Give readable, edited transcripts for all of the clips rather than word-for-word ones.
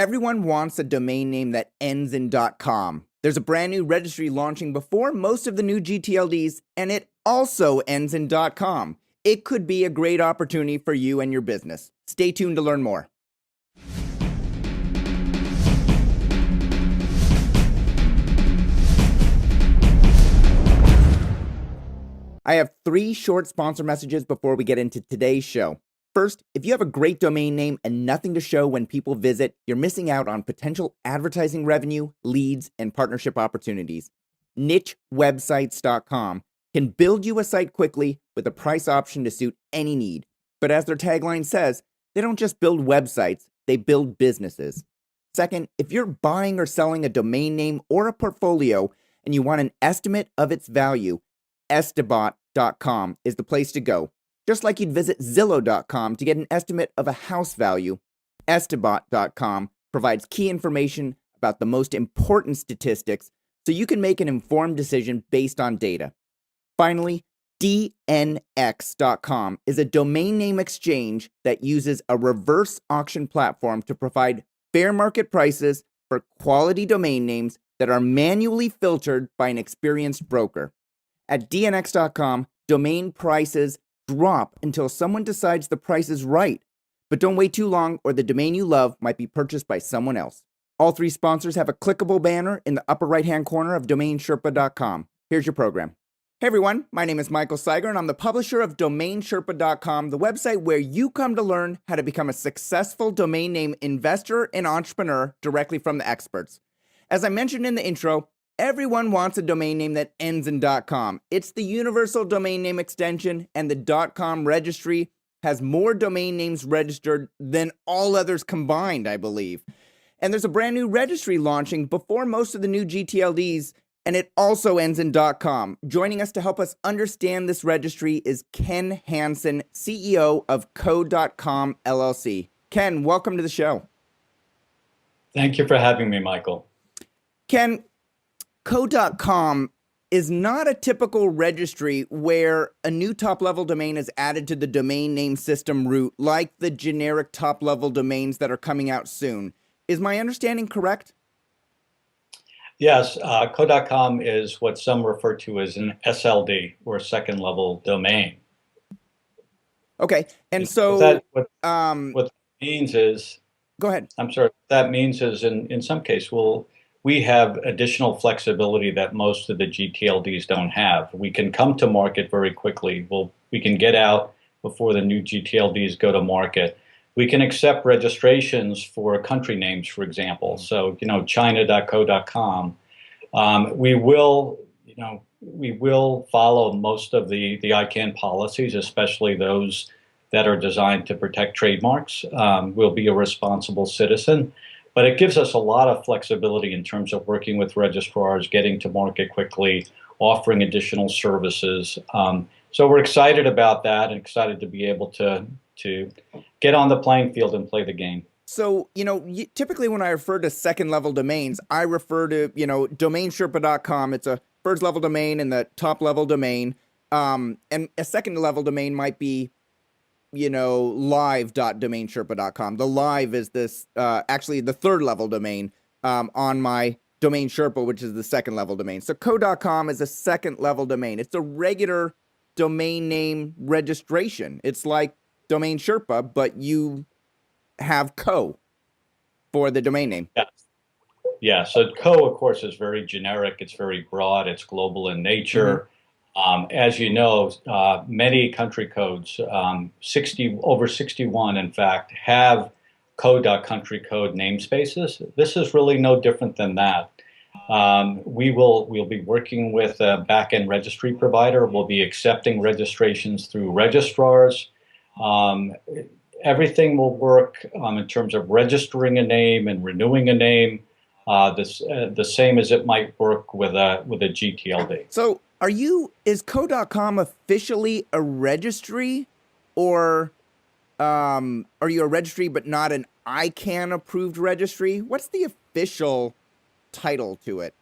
Everyone wants a domain name that ends in .com. There's a brand new registry launching before most of the new gTLDs, and it also ends in .com. It could be a great opportunity for you and your business. Stay tuned to learn more. I have 3 short sponsor messages before we get into today's show. First, if you have a great domain name and nothing to show when people visit, you're missing out on potential advertising revenue, leads, and partnership opportunities. NicheWebsites.com can build you a site quickly with a price option to suit any need. But as their tagline says, they don't just build websites, they build businesses. Second, if you're buying or selling a domain name or a portfolio and you want an estimate of its value, Estimate.com is the place to go. Just like you'd visit Zillow.com to get an estimate of a house value, Estimate.com provides key information about the most important statistics so you can make an informed decision based on data. Finally, DNX.com is a domain name exchange that uses a reverse auction platform to provide fair market prices for quality domain names that are manually filtered by an experienced broker. At DNX.com, domain prices drop until someone decides the price is right. But don't wait too long or the domain you love might be purchased by someone else. All 3 sponsors have a clickable banner in the upper right-hand corner of DomainSherpa.com. Here's your program. Hey everyone, my name is Michael Seiger and I'm the publisher of DomainSherpa.com, the website where you come to learn how to become a successful domain name investor and entrepreneur directly from the experts. As I mentioned in the intro, everyone wants a domain name that ends in .com. It's the universal domain name extension, and the .com registry has more domain names registered than all others combined, I believe. And there's a brand new registry launching before most of the new gTLDs, and it also ends in .com. Joining us to help us understand this registry is Ken Hansen, CEO of Co.com LLC. Ken, welcome to the show. Thank you for having me, Michael. Ken, Co.com is not a typical registry where a new top-level domain is added to the domain name system root like the generic top-level domains that are coming out soon. Is my understanding correct? Yes, Co.com is what some refer to as an SLD, or second-level domain. Okay, and so what that means is, go ahead. I'm sorry. What that means is, in some case, we have additional flexibility that most of the gTLDs don't have. We can come to market very quickly. We can get out before the new gTLDs go to market. We can accept registrations for country names, for example. So, China.co.com. We will follow most of the ICANN policies, especially those that are designed to protect trademarks. We'll be a responsible citizen. But it gives us a lot of flexibility in terms of working with registrars, getting to market quickly, offering additional services. So we're excited about that and excited to be able to get on the playing field and play the game. So, typically when I refer to second-level domains, I refer to, DomainSherpa.com. It's a first-level domain and the top-level domain. And a second-level domain might be live.domainsherpa.com. The live is this, actually the third level domain on my Domain Sherpa, which is the second level domain. So co.com is a second level domain. It's a regular domain name registration. It's like Domain Sherpa, but you have co for the domain name. Yes. Yeah. So co, of course, is very generic. It's very broad. It's global in nature. Mm-hmm. As you know, many country codes, over 61, in fact, have co.country code namespaces. This is really no different than that. We'll be working with a back-end registry provider. We'll be accepting registrations through registrars. Everything will work in terms of registering a name and renewing a name, the same as it might work with a gTLD. So is Co.com officially a registry, or are you a registry but not an ICANN approved registry? What's the official title to it?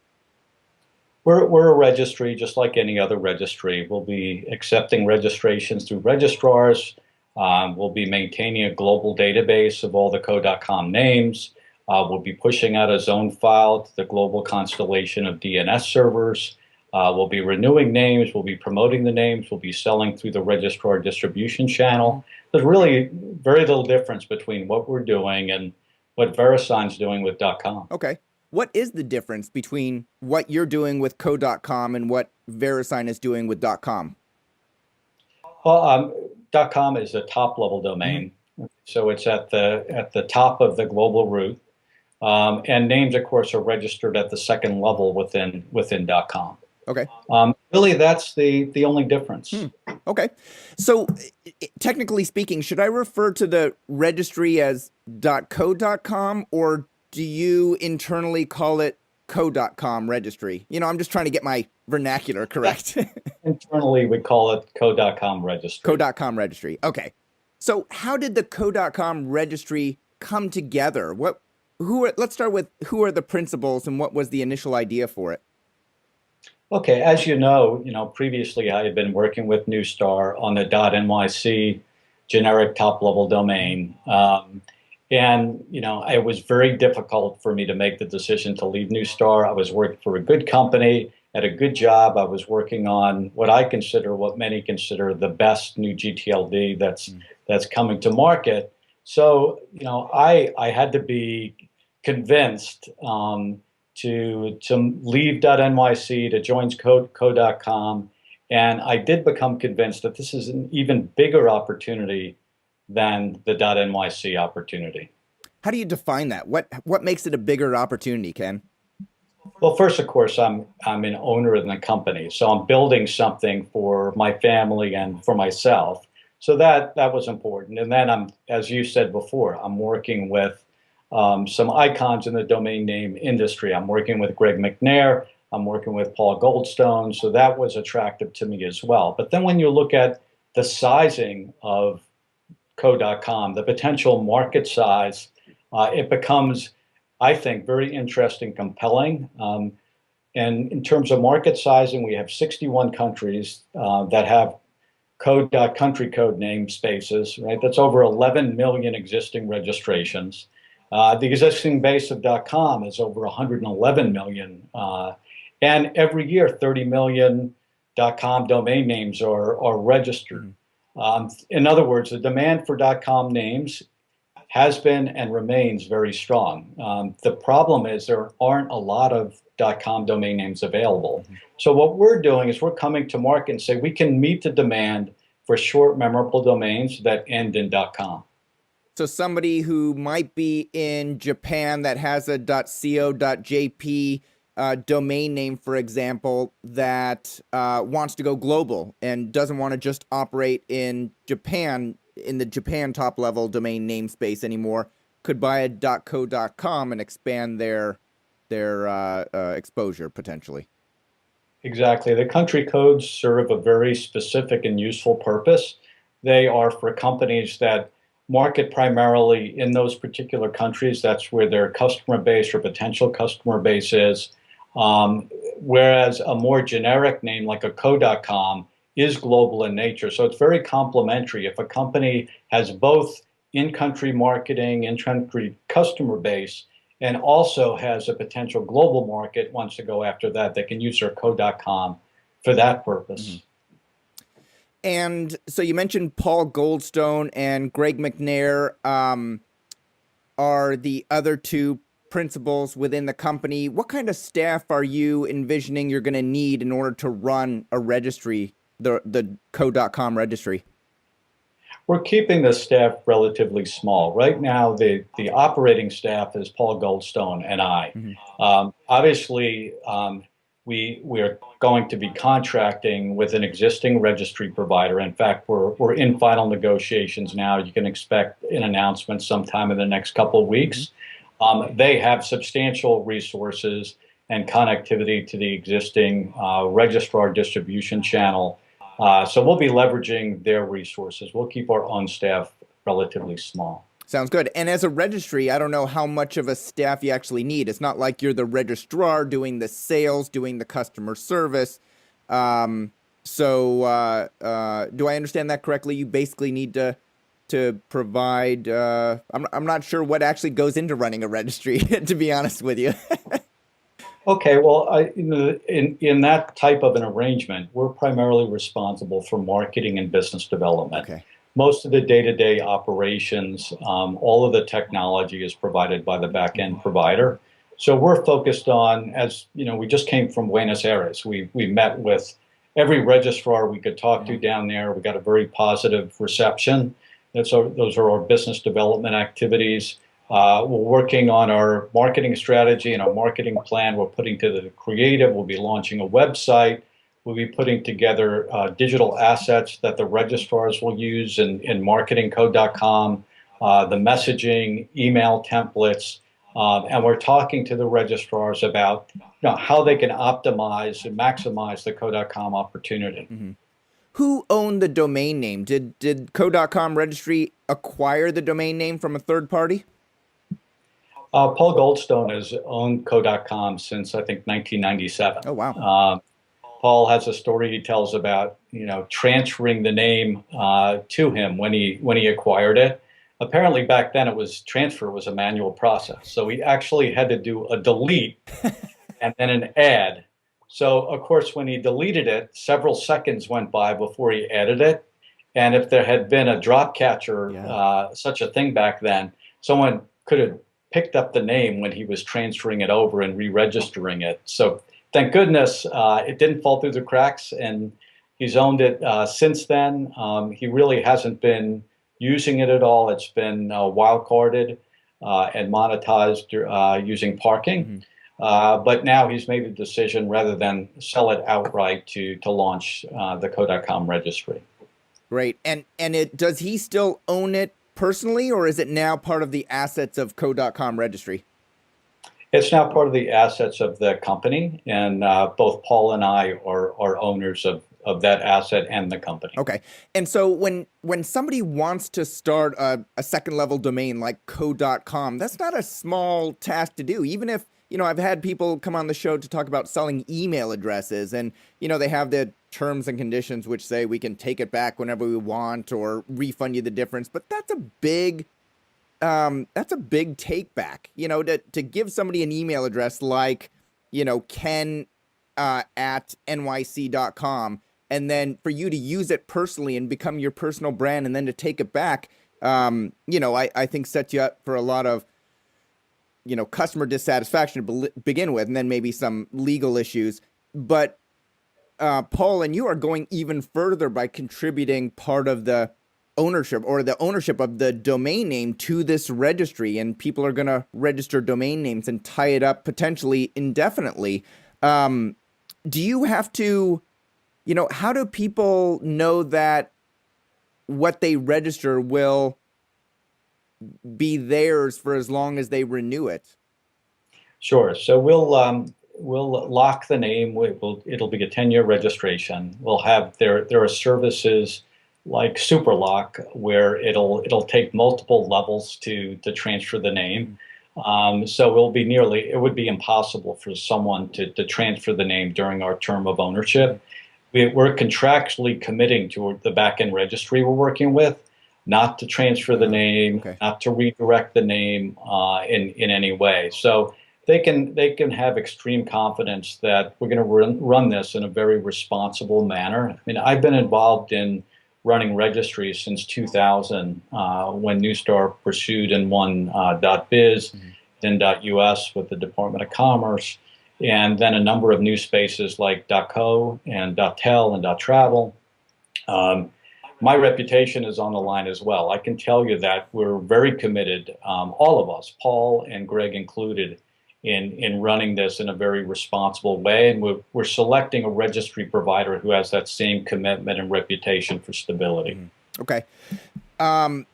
We're a registry just like any other registry. We'll be accepting registrations through registrars. We'll be maintaining a global database of all the Co.com names. We'll be pushing out a zone file to the global constellation of DNS servers. We'll be renewing names. We'll be promoting the names. We'll be selling through the registrar distribution channel. There's really very little difference between what we're doing and what VeriSign's doing with .com. Okay. What is the difference between what you're doing with co.com and what VeriSign is doing with .com? Well, .com is a top-level domain, so it's at the top of the global root, and names, of course, are registered at the second level within .com. Okay. Really, that's the only difference. Okay. So, technically speaking, should I refer to the registry as .co.com, or do you internally call it co.com registry? You know, I'm just trying to get my vernacular correct. Internally, we call it co.com registry. Co.com registry. Okay. So how did the co.com registry come together? Let's start with who are the principals and what was the initial idea for it? Okay, as you know, previously I had been working with Neustar on the .nyc generic top-level domain. And, it was very difficult for me to make the decision to leave Neustar. I was working for a good company, at a good job. I was working on what many consider the best new gTLD that's coming to market. So, I had to be convinced to leave .nyc, to join co.com. And I did become convinced that this is an even bigger opportunity than the .nyc opportunity. How do you define that? What makes it a bigger opportunity, Ken? Well, first, of course, I'm an owner in the company, so I'm building something for my family and for myself. So that was important. And then as you said before, I'm working with some icons in the domain name industry. I'm working with Greg McNair. I'm working with Paul Goldstone. So that was attractive to me as well. But then when you look at the sizing of co.com, the potential market size, it becomes, I think, very interesting, compelling. And in terms of market sizing, we have 61 countries that have country code namespaces, right? That's over 11 million existing registrations. The existing base of .com is over 111 million. And every year, 30 million .com domain names are registered. In other words, the demand for .com names has been and remains very strong. The problem is there aren't a lot of .com domain names available. So what we're doing is we're coming to market and say we can meet the demand for short, memorable domains that end in .com. So somebody who might be in Japan that has a .co.jp domain name, for example, that wants to go global and doesn't want to just operate in Japan, in the Japan top-level domain namespace anymore, could buy a .co.com and expand their exposure potentially. Exactly. The country codes serve a very specific and useful purpose. They are for companies that market primarily in those particular countries. That's where their customer base or potential customer base is. Whereas a more generic name like a co.com is global in nature. So it's very complementary. If a company has both in-country marketing, in-country customer base, and also has a potential global market, wants to go after that, they can use their co.com for that purpose. And so you mentioned Paul Goldstone and Greg McNair are the other two principals within the company. What kind of staff are you envisioning you're going to need in order to run a registry, the co.com registry? We're keeping the staff relatively small. Right now, the operating staff is Paul Goldstone and I. Obviously, we're going to be contracting with an existing registry provider. In fact, we're in final negotiations now. You can expect an announcement sometime in the next couple of weeks. They have substantial resources and connectivity to the existing registrar distribution channel. So we'll be leveraging their resources. We'll keep our own staff relatively small. Sounds good. And as a registry, I don't know how much of a staff you actually need. It's not like you're the registrar doing the sales, doing the customer service. Do I understand that correctly? You basically need to to provide? I'm not sure what actually goes into running a registry, to be honest with you. Okay, well, in that type of an arrangement, we're primarily responsible for marketing and business development. Okay. Most of the day-to-day operations, all of the technology is provided by the back-end provider. So we're focused on, as you know, we just came from Buenos Aires. We met with every registrar we could talk to down there. We got a very positive reception. Those are our business development activities. We're working on our marketing strategy and our marketing plan. We're putting together the creative. We'll be launching a website. We'll be putting together digital assets that the registrars will use in marketingcode.com, the messaging, email templates, and we're talking to the registrars about how they can optimize and maximize the code.com opportunity. Mm-hmm. Who owned the domain name? Did code.com registry acquire the domain name from a third party? Paul Goldstone has owned code.com since, I think, 1997. Oh, wow. Paul has a story he tells about, transferring the name to him when he acquired it. Apparently, back then, transfer was a manual process. So he actually had to do a delete and then an add. So, of course, when he deleted it, several seconds went by before he added it. And if there had been a drop catcher, such a thing back then, someone could have picked up the name when he was transferring it over and re-registering it. So thank goodness it didn't fall through the cracks, and he's owned it since then. He really hasn't been using it at all. It's been wildcarded and monetized using parking. But now he's made the decision, rather than sell it outright, to launch the code.com registry. Great. And does he still own it personally, or is it now part of the assets of code.com registry? It's now part of the assets of the company, and both Paul and I are owners of that asset and the company. Okay. And so when somebody wants to start a second level domain like code.com, that's not a small task to do. Even if, I've had people come on the show to talk about selling email addresses, and, they have the terms and conditions which say we can take it back whenever we want or refund you the difference. But that's a big take back, to give somebody an email address like, Ken at NYC.com, and then for you to use it personally and become your personal brand, and then to take it back, I think sets you up for a lot of, customer dissatisfaction to begin with, and then maybe some legal issues. But Paul and you are going even further by contributing part of the ownership of the domain name to this registry, and people are going to register domain names and tie it up potentially indefinitely. Do you have to, how do people know that what they register will be theirs for as long as they renew it? Sure. So we'll lock the name. It'll be a 10-year registration. We'll have there are services like SuperLock where it'll take multiple levels to transfer the name. So it would be impossible for someone to transfer the name during our term of ownership. We're contractually committing to the back-end registry we're working with not to transfer the name, not to redirect the name in any way. So they can have extreme confidence that we're going to run this in a very responsible manner. I mean, I've been involved in running registries since 2000 when Neustar pursued and won .biz, then .us with the Department of Commerce, and then a number of new spaces like .co and .tel and .travel. My reputation is on the line as well. I can tell you that we're very committed, all of us, Paul and Greg included, in running this in a very responsible way. And we're selecting a registry provider who has that same commitment and reputation for stability. Okay. When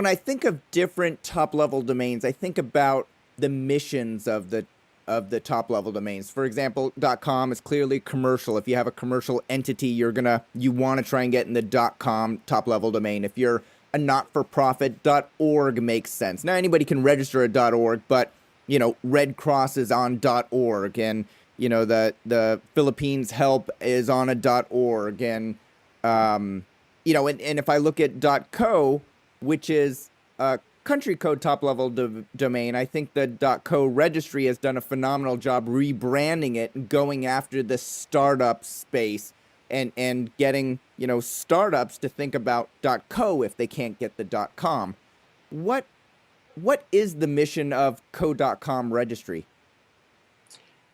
I think of different top-level domains, I think about the missions of the top-level domains. For example, .com is clearly commercial. If you have a commercial entity, you want to try and get in the .com top-level domain. If you're a not-for-profit, .org makes sense. Now, anybody can register a .org, but Red Cross is on .org, and the Philippines Help is on a .org, and and if I look at .co, which is a country code top level domain. I think the .co registry has done a phenomenal job rebranding it and going after the startup space and getting, startups to think about .co if they can't get the .com. What is the mission of co.com registry?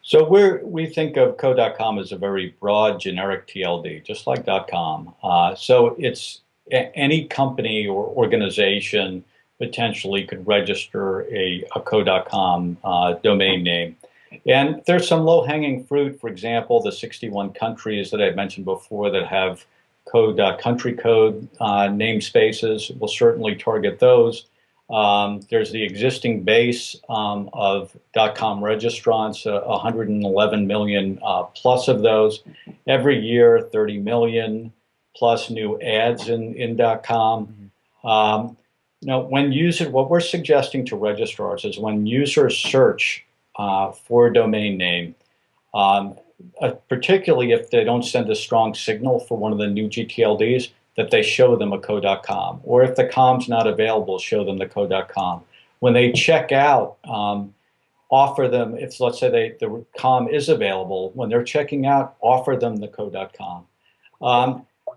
So we think of co.com as a very broad generic TLD, just like .com. So it's any company or organization potentially could register a co.com domain name. And there's some low-hanging fruit. For example, the 61 countries that I mentioned before that have country code namespaces. We'll certainly target those. There's the existing base of .com registrants, 111 million plus of those. Every year, 30 million plus new ads in .com. What we're suggesting to registrars is when users search for a domain name, particularly if they don't send a strong signal for one of the new gTLDs, that they show them a co.com. Or if the com's not available, show them the co.com. When they check out, offer them, if let's say the com is available, when they're checking out, offer them the co.com.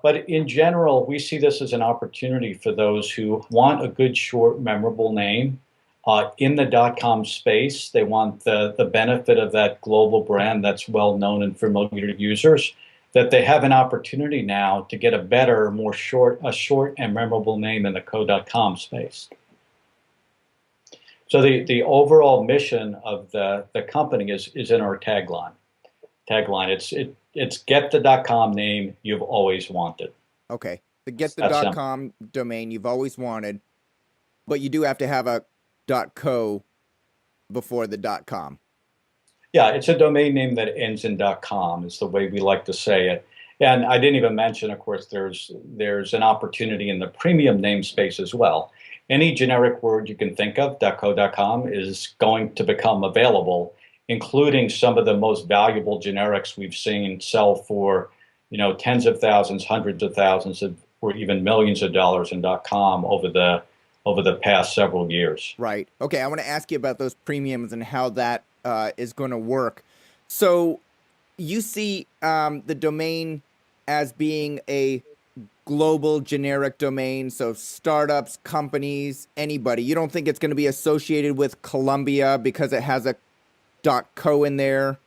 But in general, we see this as an opportunity for those who want a good, short, memorable name in the .com space. They want the benefit of that global brand that's well known and familiar to users, that they have an opportunity now to get a better, short and memorable name in the co.com space. So the overall mission of the company is in our tagline. It's get the .com name you've always wanted. Okay, the get the .com domain you've always wanted, but you do have to have a .co before the .com. Yeah, it's a domain name that ends in .com is the way we like to say it. And I didn't even mention, of course, there's an opportunity in the premium namespace as well. Any generic word you can think of, .co.com, is going to become available, including some of the most valuable generics we've seen sell for, tens of thousands, hundreds of thousands, or even millions of dollars in .com over the past several years. Right. Okay, I want to ask you about those premiums and how that is going to work. So you see the domain as being a global generic domain, so startups, companies, anybody. You don't think it's going to be associated with Colombia because it has a .co in there,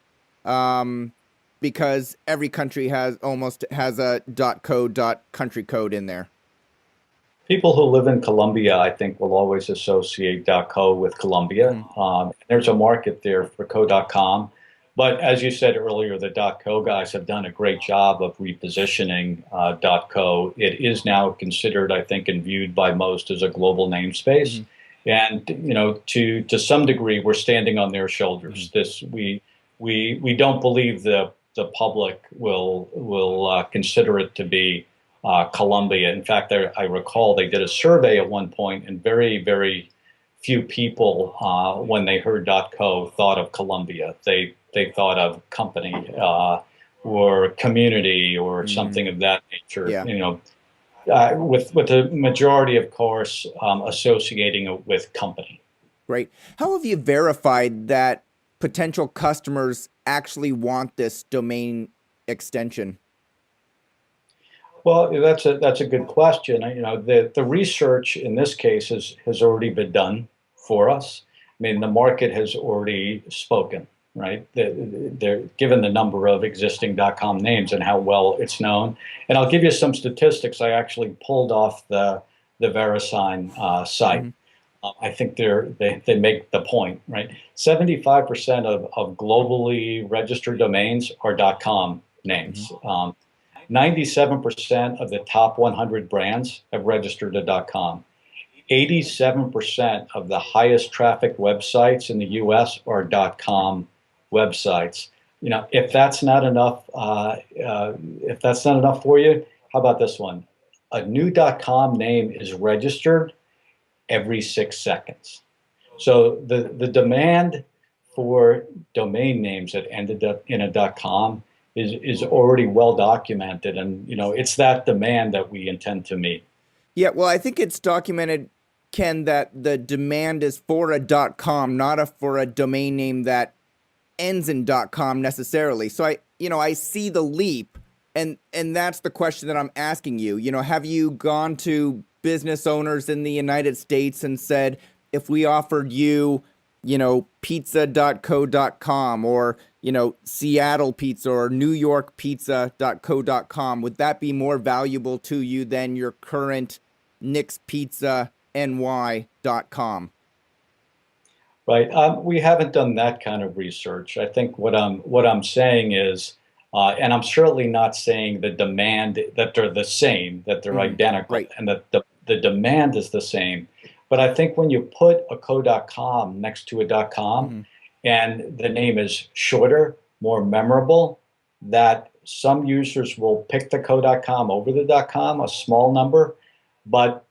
because every country almost has a .co .country code in there. People who live in Colombia, I think, will always associate .co with Colombia. There's a market there for co.com. But as you said earlier, the .co guys have done a great job of repositioning .co. It is now considered, I think, and viewed by most as a global namespace. And to some degree, we're standing on their shoulders. We don't believe the public will consider it to be Colombia. In fact, I recall they did a survey at one point, and very, very few people, when they heard .co, thought of Colombia. They thought of company or community or something of that nature. Yeah. With the majority, of course, associating it with company. Great. How have you verified that potential customers actually want this domain extension? Well, that's a good question. The research in this case has already been done for us. I mean, the market has already spoken, right? They're given the number of existing .com names and how well it's known. And I'll give you some statistics I actually pulled off the VeriSign site. I think they make the point, right? 75% of globally registered domains are .com names. 97% of the top 100 brands have registered a .com. 87% of the highest traffic websites in the U.S. are .com websites. If that's not enough, for you, how about this one? A new .com name is registered every 6 seconds. So the demand for domain names that ended up in a .com is already well documented, and it's that demand that we intend to meet. Yeah, well, I think it's documented, Ken, that the demand is for a .com, not for a domain name that ends in .com necessarily. So I see the leap, and that's the question that I'm asking you. Have you gone to business owners in the United States and said, if we offered you, pizza.co.com, or, Seattle Pizza or New York Pizza.co.com, would that be more valuable to you than your current Nick's Pizza NY.com? Right. We haven't done that kind of research. I think what I'm saying is, and I'm certainly not saying the demand that they're the same, that they're identical, Right. and that the demand is the same. But I think when you put a co.com next to a .com, Mm-hmm. and the name is shorter, more memorable, that some users will pick the co.com over the .com, a small number, but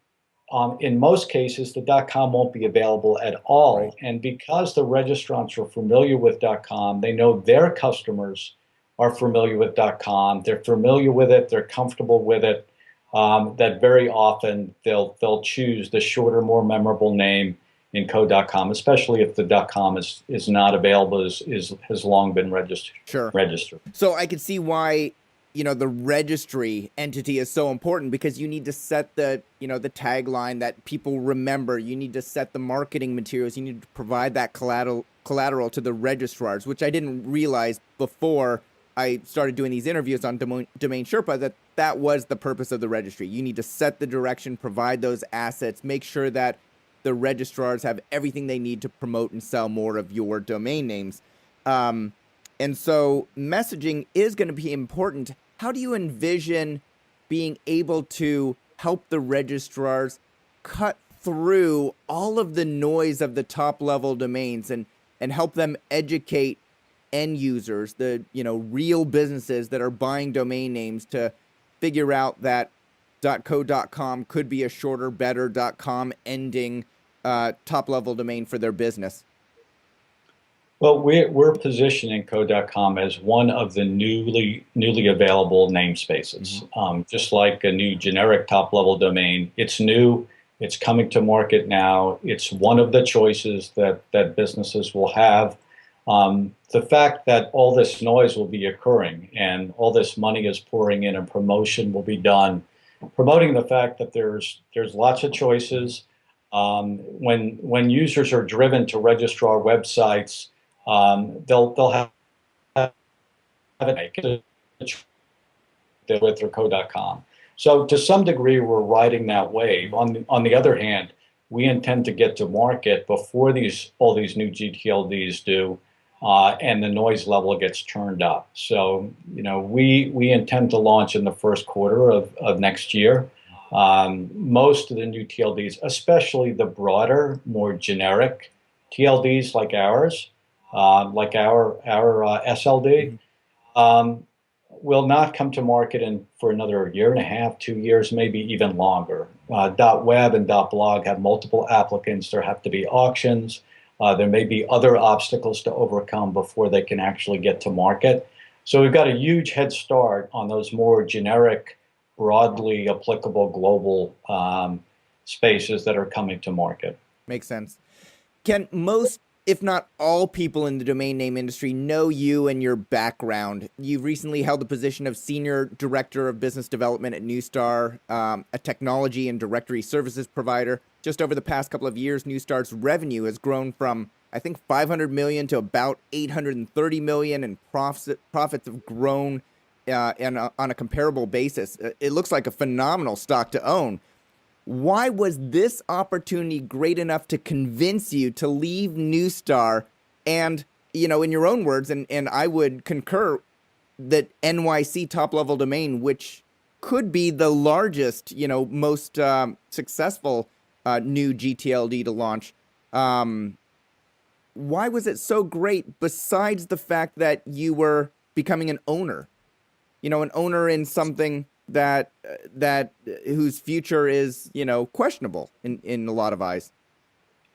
in most cases, the .com won't be available at Right. all. And because the registrants are familiar with .com, they know their customers are familiar with .com. They're familiar with it. They're comfortable with it. That very often they'll choose the shorter, more memorable name in co.com, especially if the .com is not available, has long been Sure. registered. So I could see why, the registry entity is so important, because you need to set the tagline that people remember. You need to set the marketing materials. You need to provide that collateral to the registrars, which I didn't realize before I started doing these interviews on Domain Sherpa, that was the purpose of the registry. You need to set the direction, provide those assets, make sure that the registrars have everything they need to promote and sell more of your domain names. Um, and so messaging is going to be important. How do you envision being able to help the registrars cut through all of the noise of the top level domains, and help them educate end users, the real businesses that are buying domain names, to figure out that .co.com could be a shorter, better .com ending top level domain for their business? Well, we're positioning co.com as one of the newly available Mm-hmm. namespaces. Just like a new generic top level domain, it's new. It's coming to market now. It's one of the choices that businesses will have. The fact that all this noise will be occurring and all this money is pouring in and promotion will be done, promoting the fact that there's lots of choices. When users are driven to registrar websites, they'll have it with their co.com. So to some degree, we're riding that wave. On the other hand, we intend to get to market before all these new gTLDs do, and the noise level gets turned up. So we intend to launch in the first quarter of next year. Most of the new TLDs, especially the broader, more generic TLDs like ours, like our SLD, Mm-hmm. um, will not come to market for another year and a half, 2 years, maybe even longer. .web and .blog have multiple applicants. There have to be auctions. There may be other obstacles to overcome before they can actually get to market. So we've got a huge head start on those more generic, broadly applicable global spaces that are coming to market. Makes sense. Ken, most, if not all, people in the domain name industry know you and your background. You've recently held the position of Senior Director of Business Development at Neustar, a technology and directory services provider. Just over the past couple of years, Neustar's revenue has grown from, I think, 500 million to about 830 million, and profits have grown on a comparable basis. It looks like a phenomenal stock to own. Why was this opportunity great enough to convince you to leave Neustar? And, in your own words, and I would concur, that NYC top level domain, which could be the largest, most successful new gTLD to launch. Um, why was it so great, besides the fact that you were becoming an owner? An owner in something that whose future is, questionable in a lot of eyes.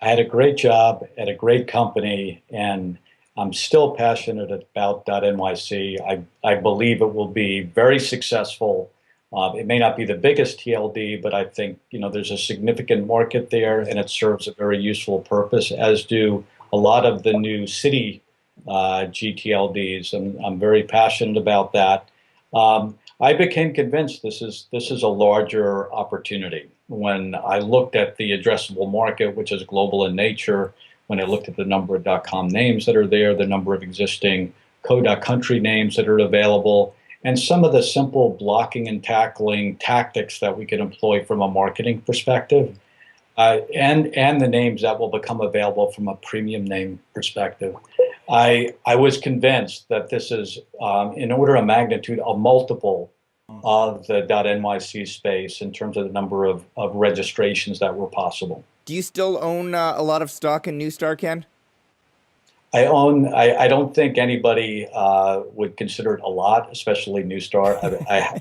I had a great job at a great company, and I'm still passionate about .nyc. I believe it will be very successful. It may not be the biggest TLD, but I think there's a significant market there, and it serves a very useful purpose, as do a lot of the new city gTLDs. And I'm very passionate about that. I became convinced this is a larger opportunity. When I looked at the addressable market, which is global in nature, when I looked at the number of .com names that are there, the number of existing co.country names that are available, and some of the simple blocking and tackling tactics that we can employ from a marketing perspective, and the names that will become available from a premium name perspective, I was convinced that this is, in order of magnitude, a multiple of the .nyc space in terms of the number of registrations that were possible. Do you still own a lot of stock in Neustar, Ken? I don't think anybody would consider it a lot, especially Neustar.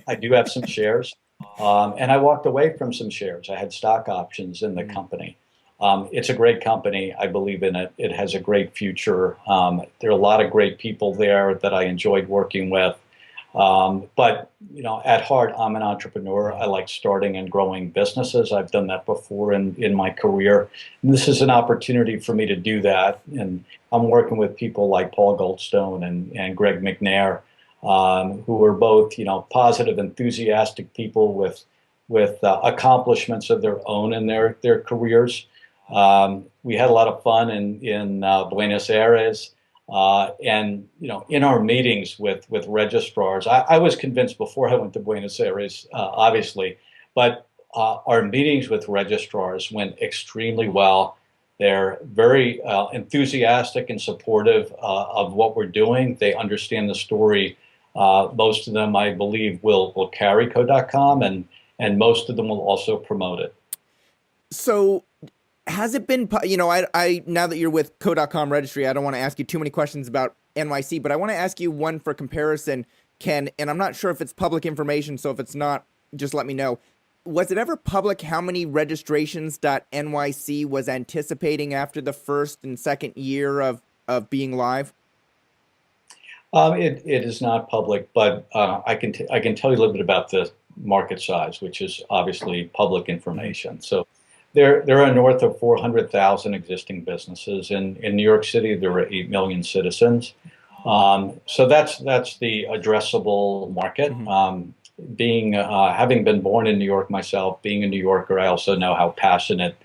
I do have some shares, and I walked away from some shares. I had stock options in the company. It's a great company. I believe in it. It has a great future. There are a lot of great people there that I enjoyed working with. But at heart, I'm an entrepreneur. I like starting and growing businesses. I've done that before in my career. And this is an opportunity for me to do that. And I'm working with people like Paul Goldstone and Greg McNair, who are both positive, enthusiastic people with accomplishments of their own in their careers. We had a lot of fun in Buenos Aires. And in our meetings with registrars, I was convinced before I went to Buenos Aires, obviously, but our meetings with registrars went extremely well. They're very enthusiastic and supportive of what we're doing. They understand the story. Most of them, I believe, will carry co.com, and most of them will also promote it. So has it been, I now that you're with co.com Registry, I don't want to ask you too many questions about NYC, but I want to ask you one for comparison, Ken, and I'm not sure if it's public information, so if it's not, just let me know. Was it ever public how many registrations .nyc was anticipating after the first and second year of being live? It is not public, but I can tell you a little bit about the market size, which is obviously public information. So there are north of 400,000 existing businesses. In New York City, there are 8 million citizens. So that's the addressable market. Having been born in New York myself, being a New Yorker, I also know how passionate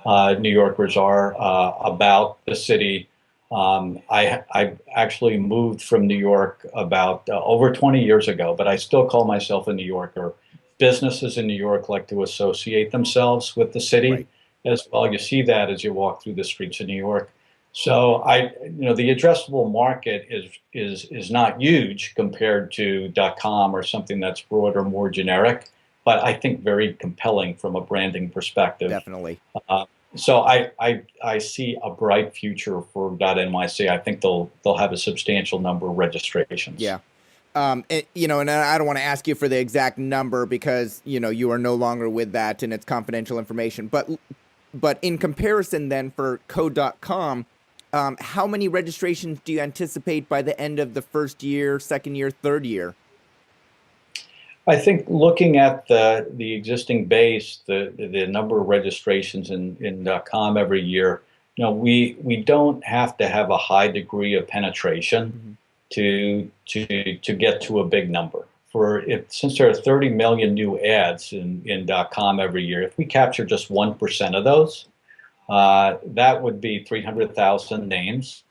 New Yorkers are about the city. I actually moved from New York about over 20 years ago, but I still call myself a New Yorker. Businesses in New York like to associate themselves with the city as well. You see that as you walk through the streets of New York. So the addressable market is not huge compared to .com or something that's broader, more generic, but I think very compelling from a branding perspective. Definitely. So I see a bright future for .nyc. I think they'll have a substantial number of registrations. Yeah. And I don't want to ask you for the exact number because, you are no longer with that and it's confidential information. But in comparison then for co.com, how many registrations do you anticipate by the end of the first year, second year, third year? I think looking at the existing base, the number of registrations in .com every year, we don't have to have a high degree of penetration to get to a big number. Since there are 30 million new ads in .com every year, if we capture just 1% of those, that would be 300,000 names.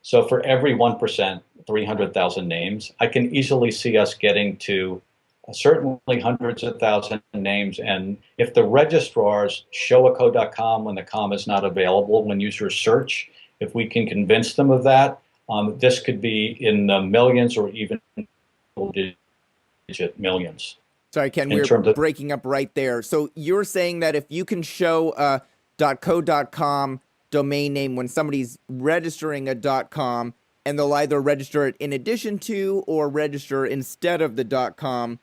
So for every 1%, 300,000 names, I can easily see us getting to certainly hundreds of thousands of names. And if the registrars show a co.com when the com is not available, when users search, if we can convince them of that, this could be in the millions or even digit millions. Sorry, Ken, we're breaking up right there. So you're saying that if you can show a .co.com domain name when somebody's registering a .com, and they'll either register it in addition to or register instead of the .com,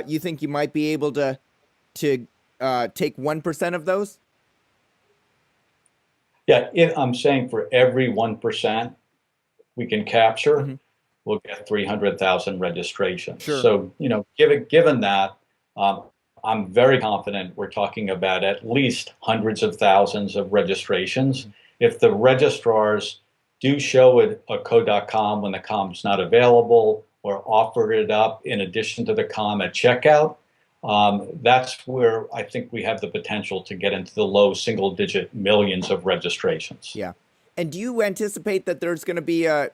you think you might be able to take 1% of those? Yeah, I'm saying for every 1% we can capture, we'll get 300,000 registrations. Sure. So, given that, Um, I'm very confident we're talking about at least hundreds of thousands of registrations. If the registrars do show it a code.com when the com's not available or offer it up in addition to the com at checkout, that's where I think we have the potential to get into the low single digit millions of registrations. Yeah. And do you anticipate that there's going to be a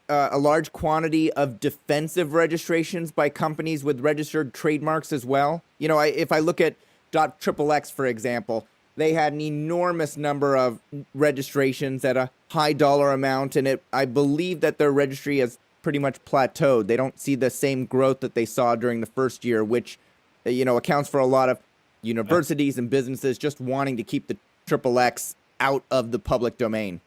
large quantity of defensive registrations by companies with registered trademarks as well? You know, if I look at .XXX, for example, they had an enormous number of registrations at a high dollar amount, and I believe that their registry has pretty much plateaued. They don't see the same growth that they saw during the first year, which, accounts for a lot of universities and businesses just wanting to keep the XXX out of the public domain.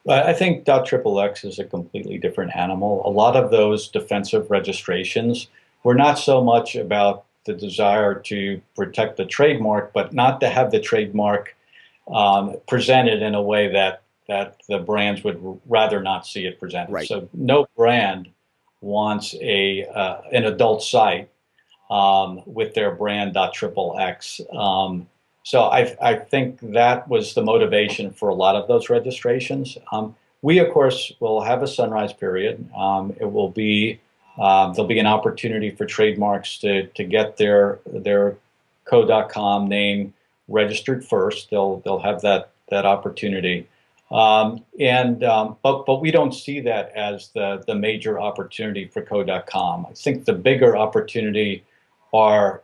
But I think .XXX is a completely different animal. A lot of those defensive registrations were not so much about the desire to protect the trademark, but not to have the trademark presented in a way that the brands would rather not see it presented. Right. So no brand wants an adult site with their brand .XXX. So I think that was the motivation for a lot of those registrations. We, of course, will have a sunrise period. It will be there'll be an opportunity for trademarks to get their co.com name registered first. They'll have that opportunity. But we don't see that as the major opportunity for co.com. I think the bigger opportunity are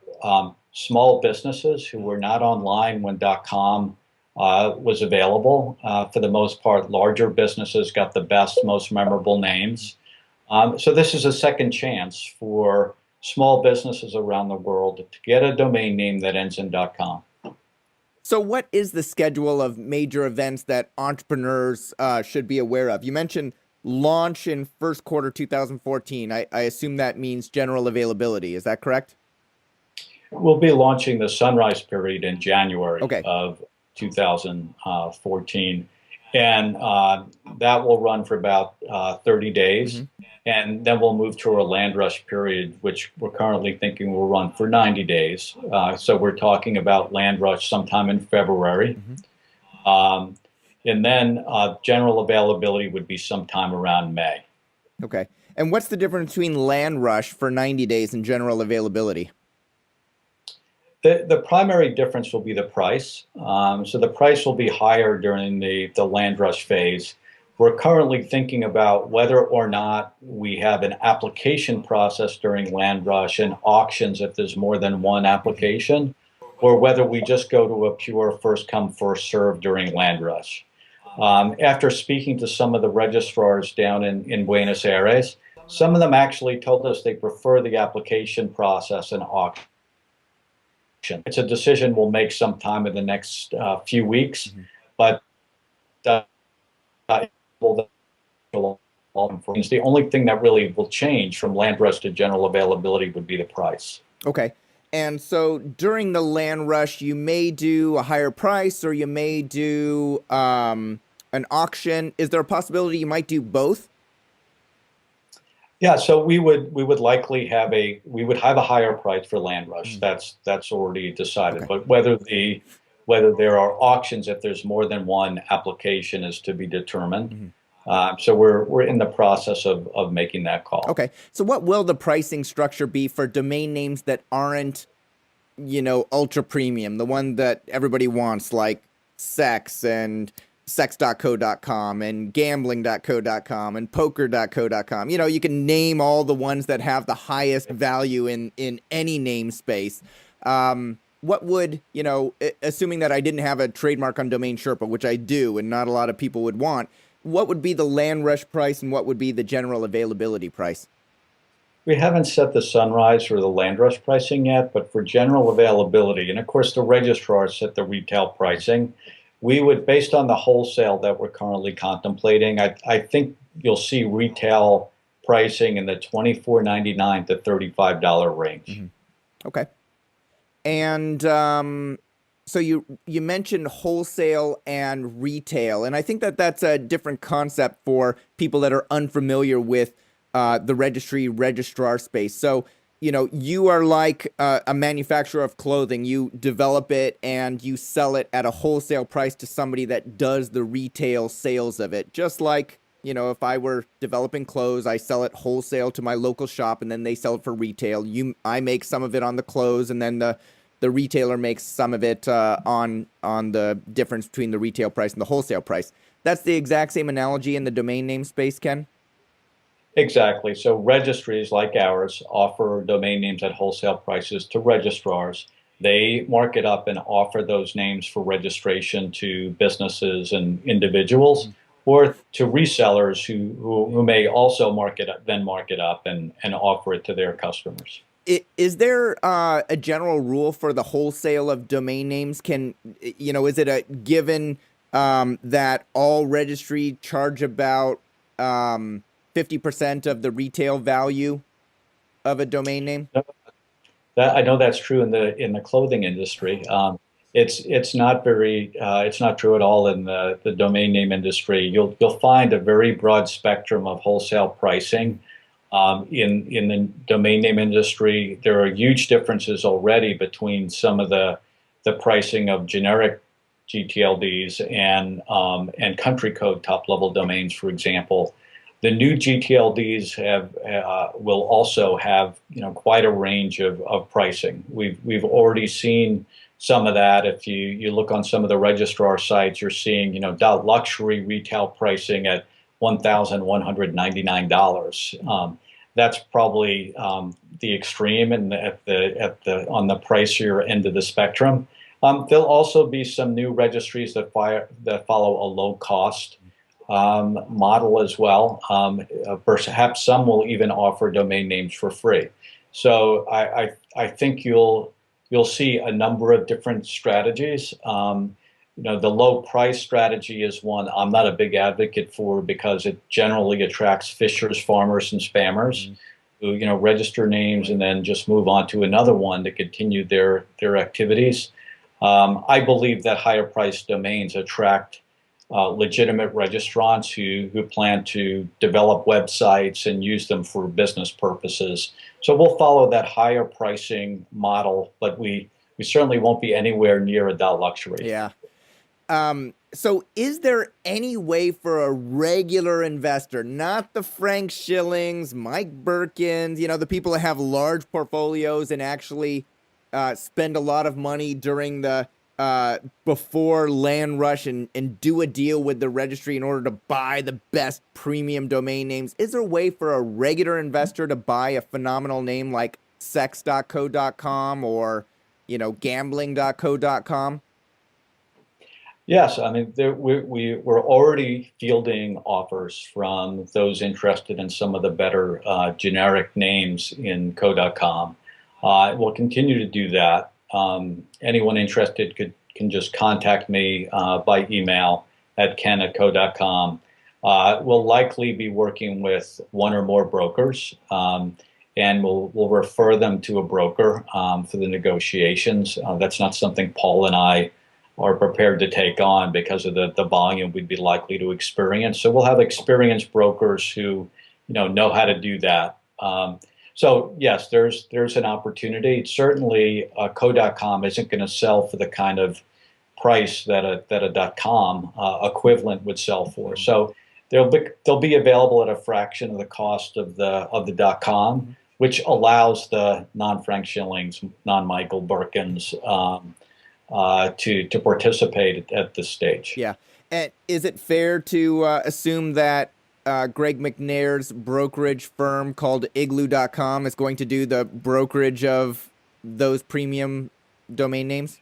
small businesses who were not online when .com was available. For the most part, larger businesses got the best, most memorable names. So this is a second chance for small businesses around the world to get a domain name that ends in .com. So what is the schedule of major events that entrepreneurs should be aware of? You mentioned launch in first quarter 2014. I assume that means general availability. Is that correct? We'll be launching the sunrise period in January Okay. of 2014. And that will run for about 30 days. And then we'll move to a land rush period, which we're currently thinking will run for 90 days. So we're talking about land rush sometime in February. And then general availability would be sometime around May. Okay. And what's the difference between land rush for 90 days and general availability? The primary difference will be the price. So the price will be higher during the land rush phase. We're currently thinking about whether or not we have an application process during land rush and auctions if there's more than one application, or whether we just go to a pure first come, first serve during land rush. After speaking to some of the registrars down in Buenos Aires, some of them actually told us they prefer the application process and auction. It's a decision we'll make sometime in the next few weeks, but the only thing that really will change from land rush to general availability would be the price. Okay. And so during the land rush, you may do a higher price or you may do an auction. Is there a possibility you might do both? Yeah, so we would likely have a higher price for land rush. That's already decided. Okay. But whether there are auctions if there's more than one application is to be determined. So we're in the process of making that call. Okay. So what will the pricing structure be for domain names that aren't, ultra premium, the one that everybody wants, like sex and sex.co.com and gambling.co.com and poker.co.com? You can name all the ones that have the highest value in any namespace. What would, assuming that I didn't have a trademark on Domain Sherpa, which I do, and not a lot of people would want, what would be the land rush price and what would be the general availability price? We haven't set the sunrise or the land rush pricing yet, but for general availability, and of course the registrar set the retail pricing, we would, based on the wholesale that we're currently contemplating, I think you'll see retail pricing in the $24.99 to $35 range. Okay. And so you mentioned wholesale and retail, and I think that that's a different concept for people that are unfamiliar with the registrar space. So, you are like a manufacturer of clothing. You develop it and you sell it at a wholesale price to somebody that does the retail sales of it. Just like, if I were developing clothes, I sell it wholesale to my local shop and then they sell it for retail. I make some of it on the clothes and then the retailer makes some of it on the difference between the retail price and the wholesale price. That's the exact same analogy in the domain name space, Ken? Exactly. So registries like ours offer domain names at wholesale prices to registrars. They mark it up and offer those names for registration to businesses and individuals or to resellers who may also mark it up and offer it to their customers. Is there a general rule for the wholesale of domain names? Is it a given that all registry charge about 50% of the retail value of a domain name? That I know that's true in the clothing industry. It's not true at all in the domain name industry. You'll find a very broad spectrum of wholesale pricing. In the domain name industry, there are huge differences already between some of the pricing of generic gTLDs and country code top level domains, for example. The new gTLDs will also have quite a range of pricing. We've already seen some of that. If you look on some of the registrar sites, you're seeing luxury retail pricing at $1,199. That's probably the extreme and on the pricier end of the spectrum. There'll also be some new registries that follow a low cost model as well. Perhaps some will even offer domain names for free. So I think you'll see a number of different strategies. The low price strategy is one I'm not a big advocate for because it generally attracts fishers, farmers, and spammers who register names and then just move on to another one to continue their activities. I believe that higher priced domains attract legitimate registrants who plan to develop websites and use them for business purposes. So we'll follow that higher pricing model, but we certainly won't be anywhere near a .luxury. Yeah. So is there any way for a regular investor, not the Frank Schillings, Mike Birkins, the people that have large portfolios and actually spend a lot of money during the before land rush and do a deal with the registry in order to buy the best premium domain names? Is there a way for a regular investor to buy a phenomenal name like sex.co.com or, gambling.co.com? Yes, I mean we're already fielding offers from those interested in some of the better generic names in co.com. We'll continue to do that. Anyone interested can just contact me by email at ken@co.com. We'll likely be working with one or more brokers, and we'll refer them to a broker for the negotiations. That's not something Paul and I are prepared to take on because of the volume we'd be likely to experience. So we'll have experienced brokers who know how to do that. So yes, there's an opportunity. Certainly, co.com isn't going to sell for the kind of price that a .com equivalent would sell for. So they'll be available at a fraction of the cost of the .com, which allows the non-Frank Schillings, non-Michael Birkins to participate at this stage. Yeah. And is it fair to assume that Greg McNair's brokerage firm called Igloo.com is going to do the brokerage of those premium domain names?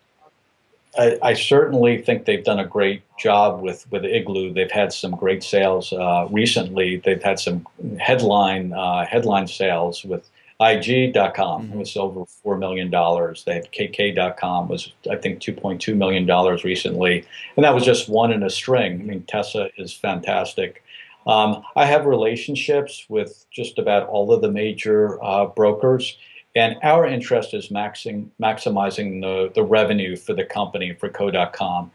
I certainly think they've done a great job with Igloo. They've had some great sales recently. They've had some headline sales with IG.com. It was over $4 million. They had KK.com was, I think, $2.2 million recently. And that was just one in a string. I mean, Tessa is fantastic. I have relationships with just about all of the major brokers, and our interest is maximizing the revenue for the company, for co.com.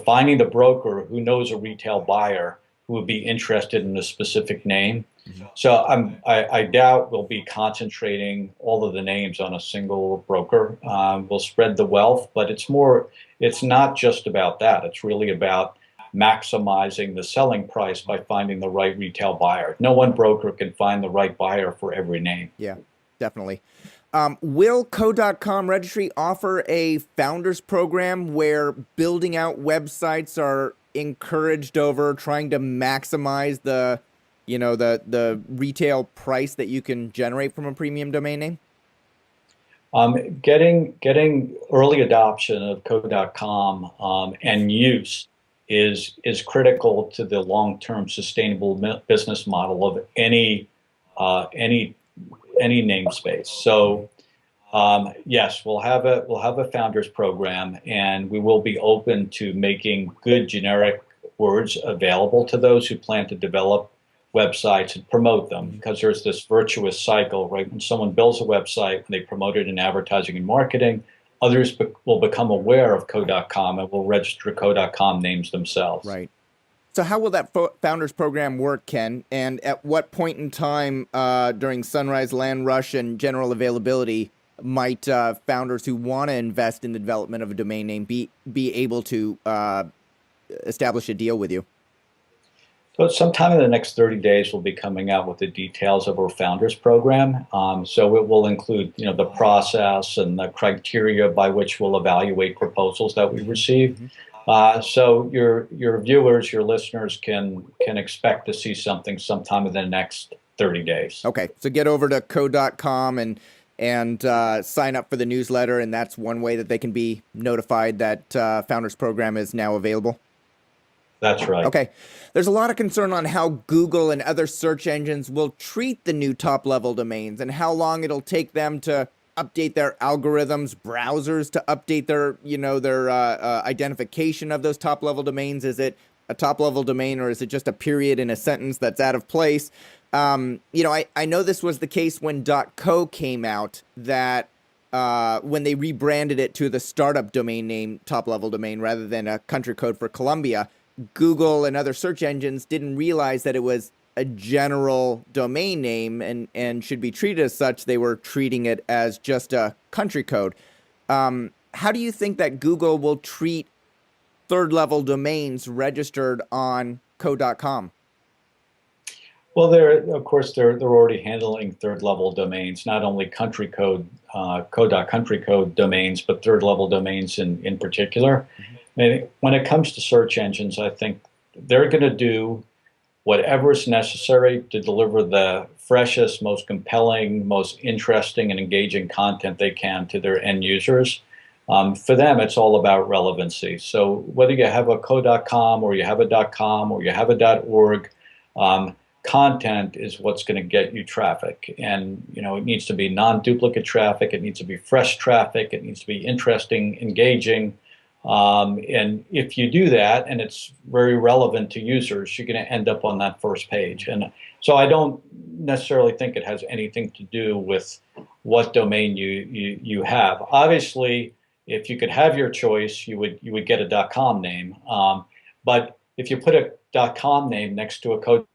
Finding the broker who knows a retail buyer who would be interested in a specific name. Mhm. So I doubt we'll be concentrating all of the names on a single broker. We'll spread the wealth, but it's not just about that. It's really about maximizing the selling price by finding the right retail buyer. No one broker can find the right buyer for every name. Yeah, definitely. Will Co.com Registry offer a founders program where building out websites are encouraged over trying to maximize the retail price that you can generate from a premium domain name? Getting early adoption of Co.com and use is critical to the long-term sustainable business model of any namespace. So yes, we'll have a founders program, and we will be open to making good generic words available to those who plan to develop websites and promote them, because there's this virtuous cycle, right? When someone builds a website, when they promote it in advertising and marketing, others will become aware of Co.com and will register Co.com names themselves. Right. So how will that founders program work, Ken? And at what point in time during Sunrise, Land Rush, and general availability might founders who want to invest in the development of a domain name be able to establish a deal with you? So sometime in the next 30 days, we'll be coming out with the details of our founders program. So it will include, the process and the criteria by which we'll evaluate proposals that we receive. So your viewers, your listeners can expect to see something sometime in the next 30 days. Okay, so get over to co.com and sign up for the newsletter, and that's one way that they can be notified that founders program is now available. That's right. Okay. There's a lot of concern on how Google and other search engines will treat the new top-level domains and how long it'll take them to update their algorithms, browsers to update their identification of those top-level domains. Is it a top-level domain, or is it just a period in a sentence that's out of place? I know this was the case when .co came out, that when they rebranded it to the startup domain name, top-level domain, rather than a country code for Colombia, Google and other search engines didn't realize that it was a general domain name and should be treated as such. They were treating it as just a country code. How do you think that Google will treat third-level domains registered on co.com? Well, they're already handling third-level domains, not only country code, co.country code domains, but third-level domains in particular. And when it comes to search engines, I think they're going to do whatever is necessary to deliver the freshest, most compelling, most interesting and engaging content they can to their end users. For them, it's all about relevancy. So whether you have a co.com or you have a .com or you have a .org, content is what's going to get you traffic. And, it needs to be non-duplicate traffic. It needs to be fresh traffic. It needs to be interesting, engaging. And if you do that and it's very relevant to users, you're going to end up on that first page. And so I don't necessarily think it has anything to do with what domain you have. Obviously, if you could have your choice, you would get a .com name. But if you put a .com name next to a co.com,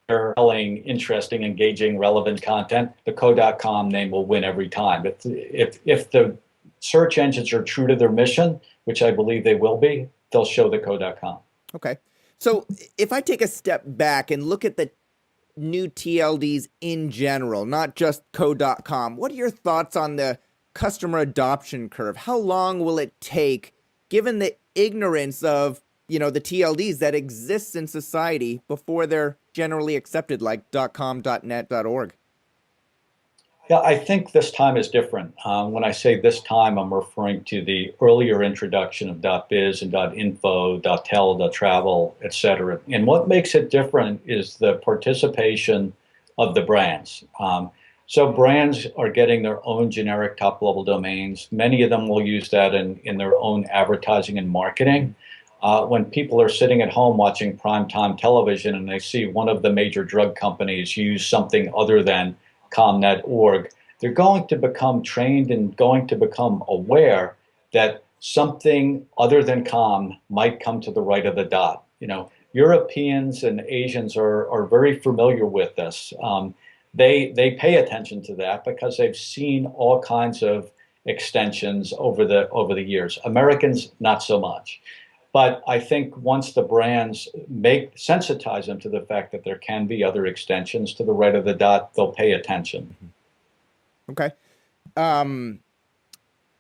compelling, interesting, engaging, relevant content, the co.com name will win every time. If the search engines are true to their mission, which I believe they will be, they'll show the co.com. Okay. So if I take a step back and look at the new TLDs in general, not just co.com, what are your thoughts on the customer adoption curve? How long will it take, given the ignorance of the TLDs that exists in society, before they're generally accepted, like .com, .net, .org? Yeah, I think this time is different. When I say this time, I'm referring to the earlier introduction of .biz and .info, .tel, .travel, etc. And what makes it different is the participation of the brands. So brands are getting their own generic top-level domains. Many of them will use that in their own advertising and marketing. When people are sitting at home watching primetime television and they see one of the major drug companies use something other than .com.net.org, they're going to become trained and going to become aware that something other than com might come to the right of the dot. Europeans and Asians are very familiar with this. They pay attention to that because they've seen all kinds of extensions over the years. Americans, not so much. But I think once the brands sensitize them to the fact that there can be other extensions to the right of the dot, they'll pay attention. Okay. I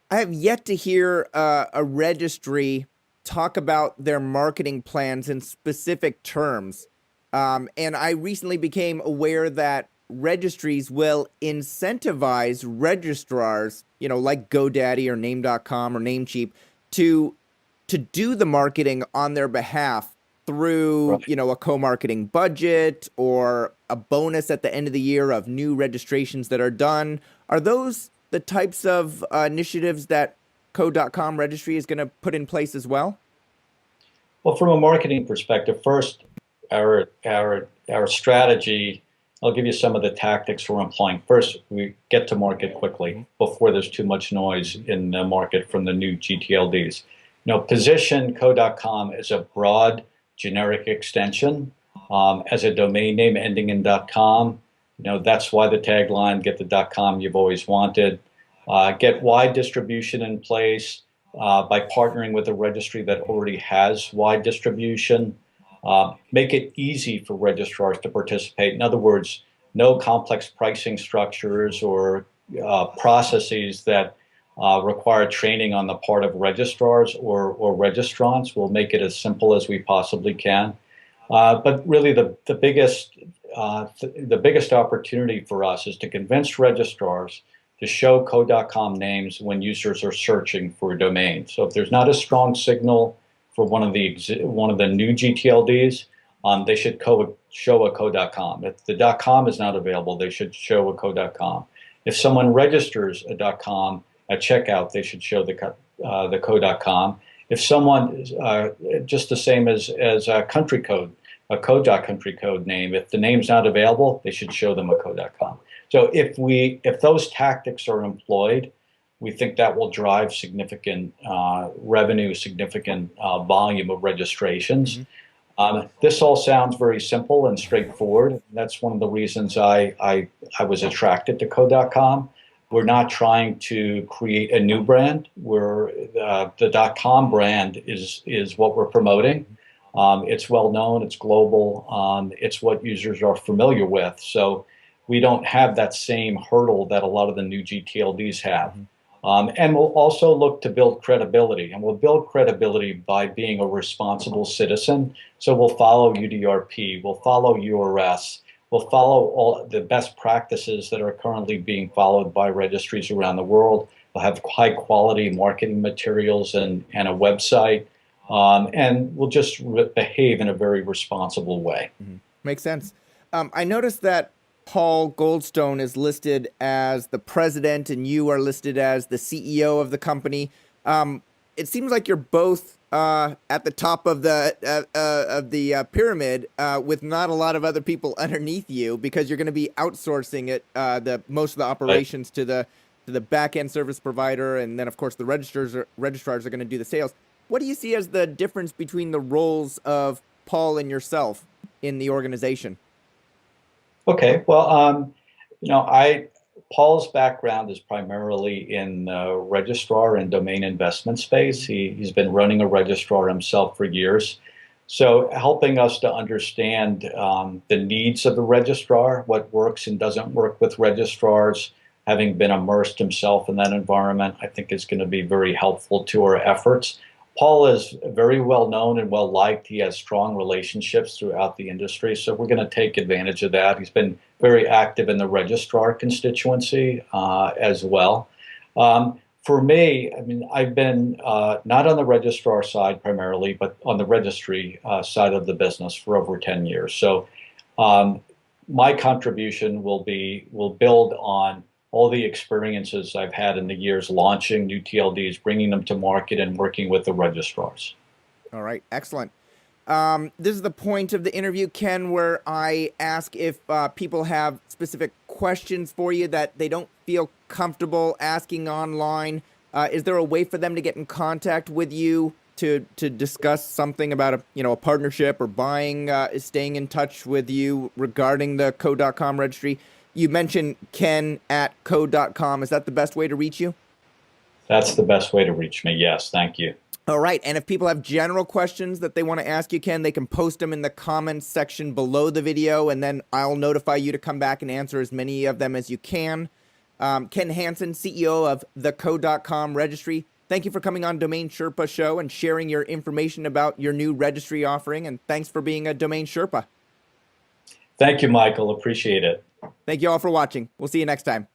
have yet to hear a registry talk about their marketing plans in specific terms. And I recently became aware that registries will incentivize registrars, like GoDaddy or Name.com or Namecheap, to do the marketing on their behalf through, Right. a co-marketing budget or a bonus at the end of the year of new registrations that are done. Are those the types of initiatives that co.com registry is going to put in place as well? Well, from a marketing perspective, first, our strategy, I'll give you some of the tactics we're employing. First, we get to market quickly before there's too much noise in the market from the new gTLDs. Position co.com as a broad generic extension, as a domain name ending in .com. That's why the tagline, get the .com you've always wanted. Get wide distribution in place by partnering with a registry that already has wide distribution. Make it easy for registrars to participate. In other words, no complex pricing structures or processes that require training on the part of registrars or registrants. We'll make it as simple as we possibly can. But really, the biggest opportunity for us is to convince registrars to show co.com names when users are searching for a domain. So if there's not a strong signal for one of the new gTLDs, they should show a co.com. If the .com is not available, they should show a co.com. If someone registers a .com at checkout, they should show the co.com. If someone, just the same as a country code, a co.country code name, if the name's not available, they should show them a co.com. So if those tactics are employed, we think that will drive significant revenue, significant volume of registrations. Mm-hmm. This all sounds very simple and straightforward. That's one of the reasons I was attracted to co.com. We're not trying to create a new brand. The .com brand is what we're promoting. It's well known, it's global, it's what users are familiar with. So we don't have that same hurdle that a lot of the new gTLDs have. And we'll also look to build credibility, and we'll build credibility by being a responsible citizen. So we'll follow UDRP, we'll follow URS, we'll follow all the best practices that are currently being followed by registries around the world. We'll have high quality marketing materials and a website, and we'll just behave in a very responsible way. Mm-hmm. Makes sense. I noticed that Paul Goldstone is listed as the president and you are listed as the CEO of the company. It seems like you're both at the top of the pyramid with not a lot of other people underneath you, because you're going to be outsourcing it, most of the operations to the back-end service provider, and then of course the registrars are going to do the sales. What do you see as the difference between the roles of Paul and yourself in the organization? Okay, well, Paul's background is primarily in registrar and domain investment space. He's been running a registrar himself for years. So helping us to understand the needs of the registrar, what works and doesn't work with registrars, having been immersed himself in that environment, I think is going to be very helpful to our efforts. Paul is very well known and well liked. He has strong relationships throughout the industry, so we're going to take advantage of that. He's been very active in the registrar constituency as well. For me, I've been not on the registrar side primarily, but on the registry side of the business for over 10 years. So my contribution will build on all the experiences I've had in the years launching new TLDs, bringing them to market, and working with the registrars. All right, excellent. This is the point of the interview, Ken, where I ask if people have specific questions for you that they don't feel comfortable asking online. Is there a way for them to get in contact with you to discuss something about a partnership or staying in touch with you regarding the code.com registry? You mentioned Ken at code.com. Is that the best way to reach you? That's the best way to reach me. Yes, thank you. All right. And if people have general questions that they want to ask you, Ken, they can post them in the comments section below the video, and then I'll notify you to come back and answer as many of them as you can. Ken Hansen, CEO of the Code.com Registry, thank you for coming on Domain Sherpa Show and sharing your information about your new registry offering, and thanks for being a Domain Sherpa. Thank you, Michael. Appreciate it. Thank you all for watching. We'll see you next time.